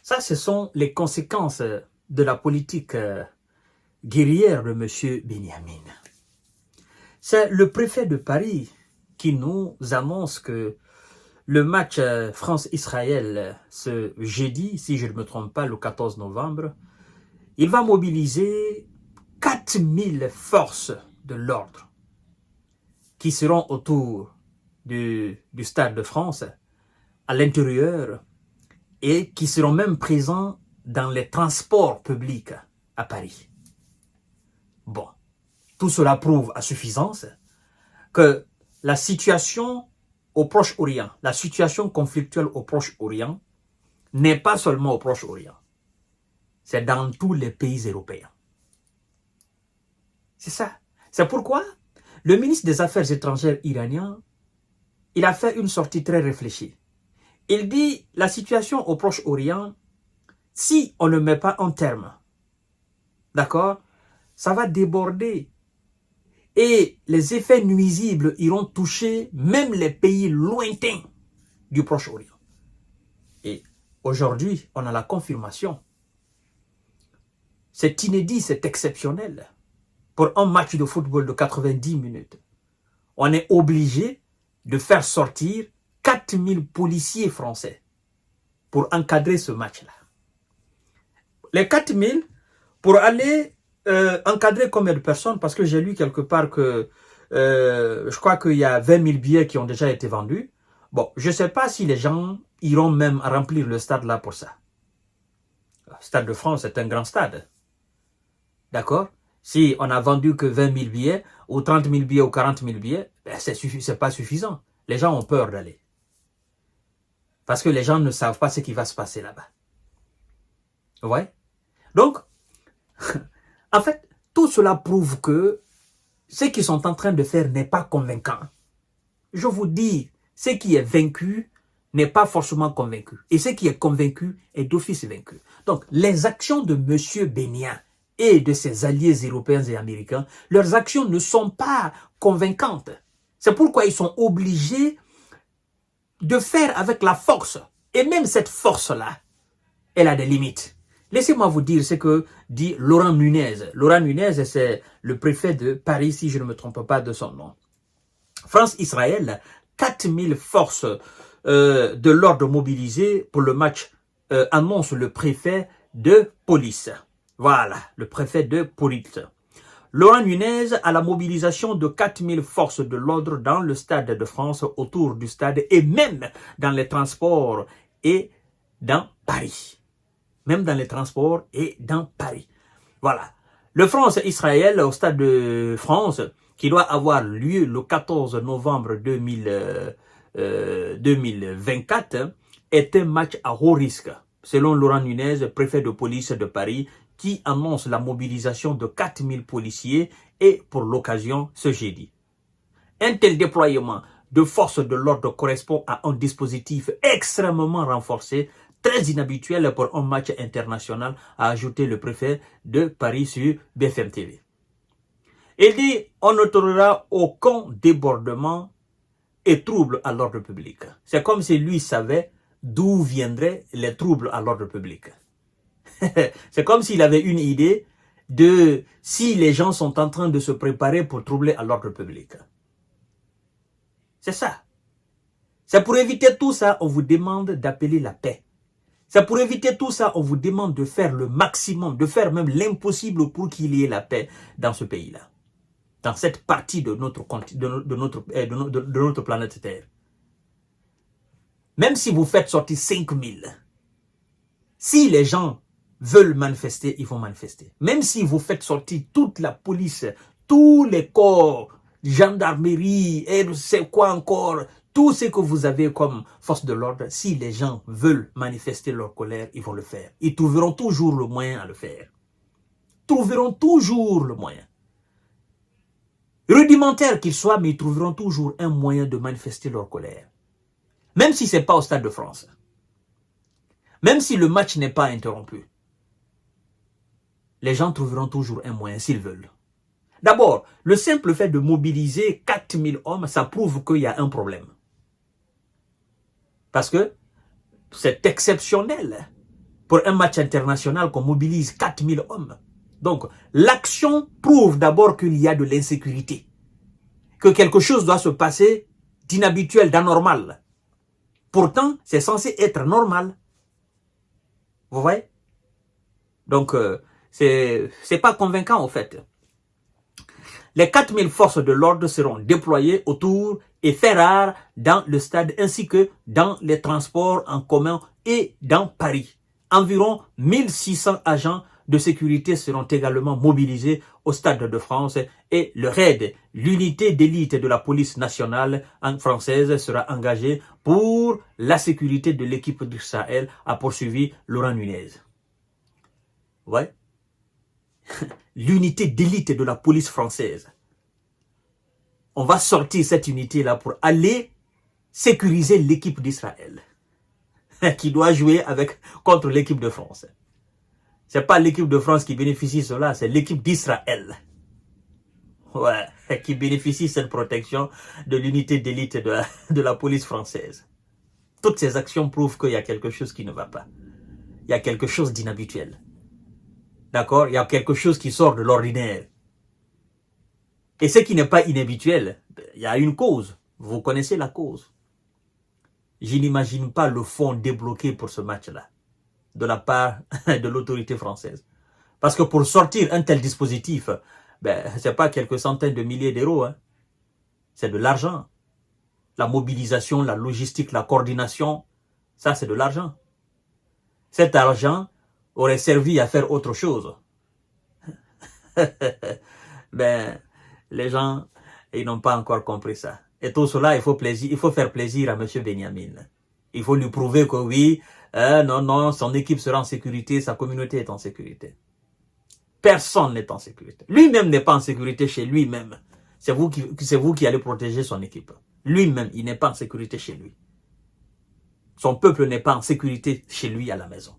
Ça, ce sont les conséquences de la politique guerrière de M. Benyamin. C'est le préfet de Paris qui nous annonce que le match France-Israël ce jeudi, si je ne me trompe pas, le 14 novembre, il va mobiliser 4000 forces de l'ordre qui seront autour du Stade de France, à l'intérieur, et qui seront même présents dans les transports publics à Paris. Bon, tout cela prouve à suffisance que la situation au Proche-Orient, la situation conflictuelle au Proche-Orient, n'est pas seulement au Proche-Orient, c'est dans tous les pays européens. C'est ça. C'est pourquoi le ministre des Affaires étrangères iranien, il a fait une sortie très réfléchie. Il dit, la situation au Proche-Orient, si on ne met pas un terme, d'accord, ça va déborder. Et les effets nuisibles iront toucher même les pays lointains du Proche-Orient. Et aujourd'hui, on a la confirmation. C'est inédit, c'est exceptionnel. Pour un match de football de 90 minutes, on est obligé de faire sortir 4000 policiers français pour encadrer ce match-là. Les 4000 pour aller encadrer combien de personnes? Parce que j'ai lu quelque part que je crois qu'il y a 20 000 billets qui ont déjà été vendus. Bon, je ne sais pas si les gens iront même remplir le stade là pour ça. Le Stade de France est un grand stade. D'accord? Si on a vendu que 20 000 billets, ou 30 000 billets, ou 40 000 billets, ben c'est pas suffisant. Les gens ont peur d'aller. Parce que les gens ne savent pas ce qui va se passer là-bas. Vous voyez? Donc, en fait, tout cela prouve que ce qu'ils sont en train de faire n'est pas convaincant. Je vous dis, ce qui est vaincu n'est pas forcément convaincu. Et ce qui est convaincu est d'office vaincu. Donc, les actions de M. Benyamin et de ses alliés européens et américains, leurs actions ne sont pas convaincantes. C'est pourquoi ils sont obligés de faire avec la force. Et même cette force-là, elle a des limites. Laissez-moi vous dire ce que dit Laurent Nunez. Laurent Nunez, c'est le préfet de Paris, si je ne me trompe pas de son nom. France-Israël, 4000 forces de l'ordre mobilisées pour le match, annonce le préfet de police. Voilà, le préfet de police. Laurent Nunez a la mobilisation de 4000 forces de l'ordre dans le Stade de France, autour du stade et même dans les transports et dans Paris. Même dans les transports et dans Paris. Voilà. Le France-Israël au Stade de France, qui doit avoir lieu le 14 novembre 2024, est un match à haut risque, selon Laurent Nunez, préfet de police de Paris, qui annonce la mobilisation de 4000 policiers et pour l'occasion ce jeudi. Un tel déploiement de forces de l'ordre correspond à un dispositif extrêmement renforcé, très inhabituel pour un match international, a ajouté le préfet de Paris sur BFM TV. Il dit, on ne tolérera aucun débordement et trouble à l'ordre public. C'est comme si lui savait d'où viendraient les troubles à l'ordre public. C'est comme s'il avait une idée de si les gens sont en train de se préparer pour troubler à l'ordre public. C'est ça. C'est pour éviter tout ça, on vous demande d'appeler la paix. C'est pour éviter tout ça, on vous demande de faire le maximum, de faire même l'impossible pour qu'il y ait la paix dans ce pays-là. Dans cette partie de notre planète Terre. Même si vous faites sortir 5000, si les gens veulent manifester, ils vont manifester. Même si vous faites sortir toute la police, tous les corps, gendarmerie, et c'est quoi encore, tout ce que vous avez comme force de l'ordre, si les gens veulent manifester leur colère, ils vont le faire. Ils trouveront toujours le moyen à le faire. Trouveront toujours le moyen. Rudimentaire qu'ils soient, mais ils trouveront toujours un moyen de manifester leur colère. Même si ce n'est pas au Stade de France. Même si le match n'est pas interrompu. Les gens trouveront toujours un moyen s'ils veulent. D'abord, le simple fait de mobiliser 4000 hommes, ça prouve qu'il y a un problème. Parce que c'est exceptionnel. pour un match international qu'on mobilise 4000 hommes. Donc, l'action prouve d'abord qu'il y a de l'insécurité, que quelque chose doit se passer d'inhabituel, d'anormal. Pourtant, c'est censé être normal. Vous voyez? Donc, c'est pas convaincant en fait. Les 4000 forces de l'ordre seront déployées autour et fait rare dans le stade ainsi que dans les transports en commun et dans Paris. Environ 1600 agents de sécurité seront également mobilisés au Stade de France et le RAID, l'unité d'élite de la police nationale française, sera engagée pour la sécurité de l'équipe du Sahel, a poursuivi Laurent Nunez. Ouais. L'unité d'élite de la police française. On va sortir cette unité-là pour aller sécuriser l'équipe d'Israël qui doit jouer contre l'équipe de France. Ce n'est pas l'équipe de France qui bénéficie de cela, c'est l'équipe d'Israël. Ouais, qui bénéficie de cette protection de l'unité d'élite de la police française. Toutes ces actions prouvent qu'il y a quelque chose qui ne va pas. Il y a quelque chose d'inhabituel. D'accord? Il y a quelque chose qui sort de l'ordinaire. Et ce qui n'est pas inhabituel, il y a une cause. Vous connaissez la cause. Je n'imagine pas le fonds débloqué pour ce match-là, de la part de l'autorité française. Parce que pour sortir un tel dispositif, ce n'est pas quelques centaines de milliers d'euros. Hein. C'est de l'argent. La mobilisation, la logistique, la coordination, ça c'est de l'argent. Cet argent aurait servi à faire autre chose. Les gens, ils n'ont pas encore compris ça. Et tout cela, il faut faire plaisir à M. Benyamin. Il faut lui prouver que oui, non, son équipe sera en sécurité, sa communauté est en sécurité. Personne n'est en sécurité. Lui-même n'est pas en sécurité chez lui-même. C'est vous qui allez protéger son équipe. Lui-même, il n'est pas en sécurité chez lui. Son peuple n'est pas en sécurité chez lui à la maison.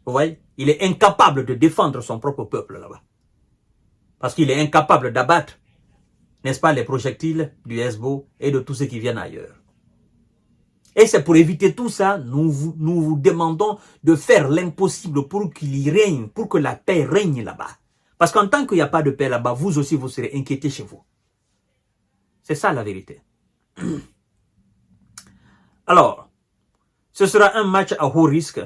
Vous voyez? Il est incapable de défendre son propre peuple là-bas. Parce qu'il est incapable d'abattre, n'est-ce pas, les projectiles du Hezbollah et de tous ceux qui viennent ailleurs. Et c'est pour éviter tout ça, nous vous demandons de faire l'impossible pour qu'il y règne, pour que la paix règne là-bas. Parce qu'en tant qu'il n'y a pas de paix là-bas, vous aussi vous serez inquiétés chez vous. C'est ça la vérité. Alors, ce sera un match à haut risque,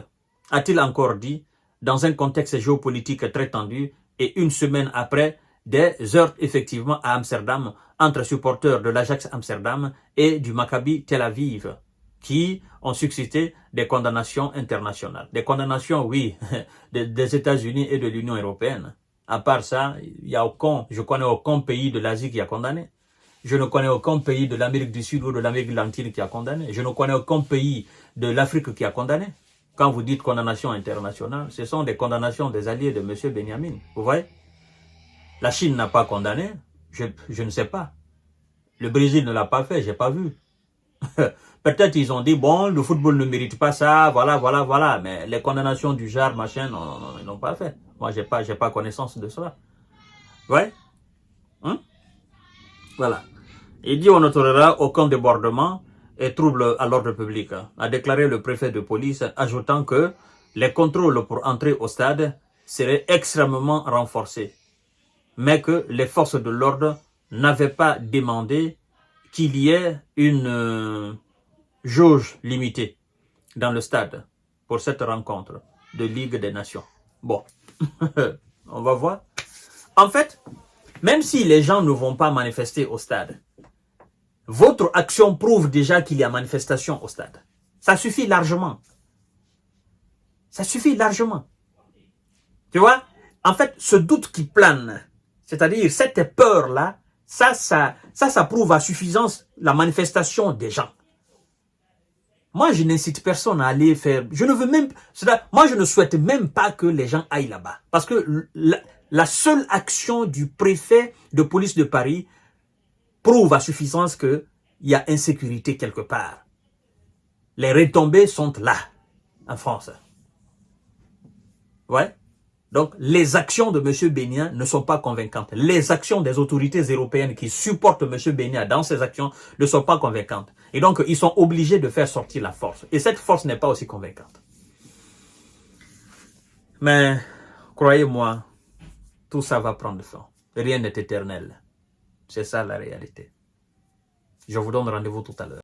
a-t-il encore dit, dans un contexte géopolitique très tendu, et une semaine après, des heurts effectivement à Amsterdam entre supporters de l'Ajax Amsterdam et du Maccabi Tel Aviv, qui ont suscité des condamnations internationales. Des condamnations, oui, des États-Unis et de l'Union européenne. À part ça, je connais aucun pays de l'Asie qui a condamné. Je ne connais aucun pays de l'Amérique du Sud ou de l'Amérique latine qui a condamné. Je ne connais aucun pays de l'Afrique qui a condamné. Quand vous dites condamnation internationale, ce sont des condamnations des alliés de M. Benyamin. Vous voyez? La Chine n'a pas condamné, je ne sais pas. Le Brésil ne l'a pas fait, je n'ai pas vu. Peut-être ils ont dit, bon, le football ne mérite pas ça, voilà. Mais les condamnations du genre, machin, non, ils n'ont pas fait. Moi, j'ai pas connaissance de cela. Ouais? Voilà. Il dit, on ne tolérera aucun débordement et trouble à l'ordre public, a déclaré le préfet de police, ajoutant que les contrôles pour entrer au stade seraient extrêmement renforcés, mais que les forces de l'ordre n'avaient pas demandé qu'il y ait une jauge limitée dans le stade pour cette rencontre de Ligue des Nations. Bon, on va voir. En fait, même si les gens ne vont pas manifester au stade, votre action prouve déjà qu'il y a manifestation au stade. Ça suffit largement. Ça suffit largement. Tu vois? En fait, ce doute qui plane, c'est-à-dire cette peur-là, ça prouve à suffisance la manifestation des gens. Moi, je n'incite personne à aller faire... Moi, je ne souhaite même pas que les gens aillent là-bas. Parce que la seule action du préfet de police de Paris prouve à suffisance qu'il y a insécurité quelque part. Les retombées sont là, en France. Ouais. Donc, les actions de M. Bénia ne sont pas convaincantes. Les actions des autorités européennes qui supportent M. Bénia dans ces actions ne sont pas convaincantes. Et donc, ils sont obligés de faire sortir la force. Et cette force n'est pas aussi convaincante. Mais croyez-moi, tout ça va prendre fin. Rien n'est éternel. C'est ça la réalité. Je vous donne rendez-vous tout à l'heure.